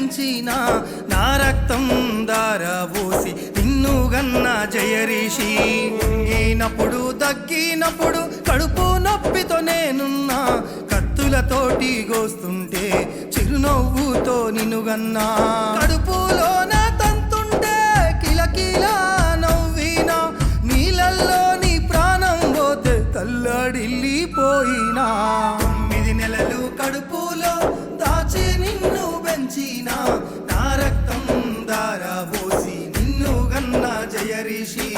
పెంచిన నా రక్తం దారబోసి నిన్ను గన్న జయరిషి వంగినప్పుడు దగ్గినప్పుడు కడుపు నొప్పితో నేనున్నా కత్తులతోటి గోస్తుంటే చిరునవ్వుతో నిన్ను గన్నా కడుపులోన తంతుంటే కిలకిలా నవ్వినా నీళ్ళల్లో నీ ప్రాణం పోతే తల్లడిల్లిపోయినా 9 నెలలు కడుపులో దాచి నిన్ను పెంచిన నా రక్తం దారబోసి నిన్ను గన్న జయరిషి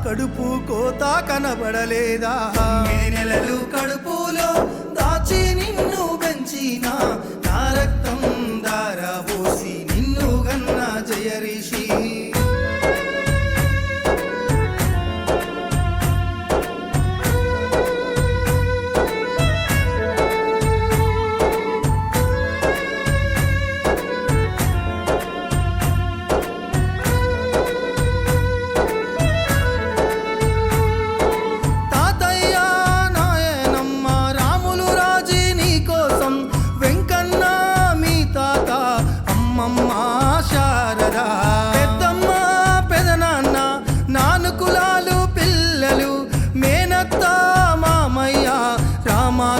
కడుపు కోత కనబడలేదా 9 నెలలు కడుపులో దాచి నిన్ను పెంచిన నా రక్తం దారబోసి నిన్ను గన్న జయరిషి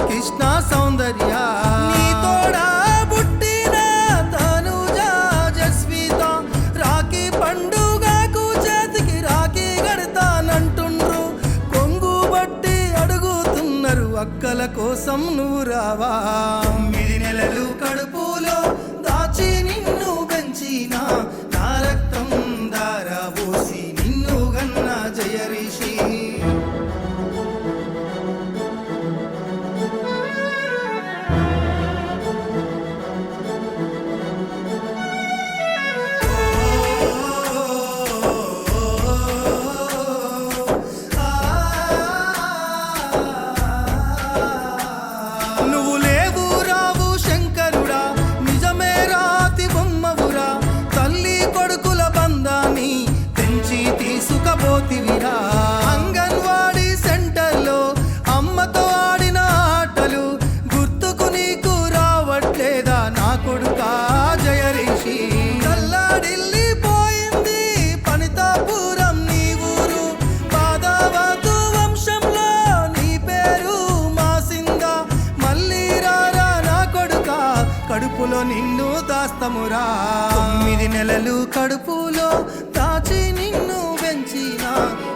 కృష్ణ సౌందర్య నీ తోడా పుట్టిన తనుజ జస్విత రాఖీ పండుగకు చేతికి రాఖీ కడతానంటుండ్రు కొంగు బట్టి అడుగుతున్నారు అక్కల కోసం నువ్వు రావా 9 నెలలు కడుపులో దాచి నిన్ను పెంచిన నా రక్తం దారబోసి నిన్ను గన్న జయరిషి అంగన్వాడీ సెంటర్లో అమ్మతో ఆడిన ఆటలు గుర్తుకు నీకు రావట్లేదా నా కొడుకా జయరిషి తల్లాడిల్లిపోయింది పనితాపురం నీ ఊరు పాదవతు వంశంలో నీ పేరు మాసిందా మళ్ళీ రారా నా కొడుకా కడుపులో నిన్ను దాస్తమురా 9 నెలలు కడుపులో దాచి నిన్ను పెంచిన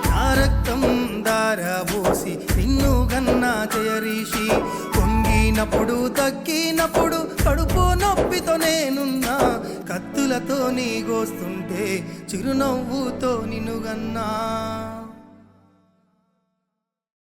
నా రక్తం దారబోసి నిన్ను గన్న జయరిషి పొంగినప్పుడు తగ్గినప్పుడు కడుపు నొప్పితో నేనున్నా కత్తులతో నీ గోస్తుంటే చిరునవ్వుతో నిన్ను గన్నా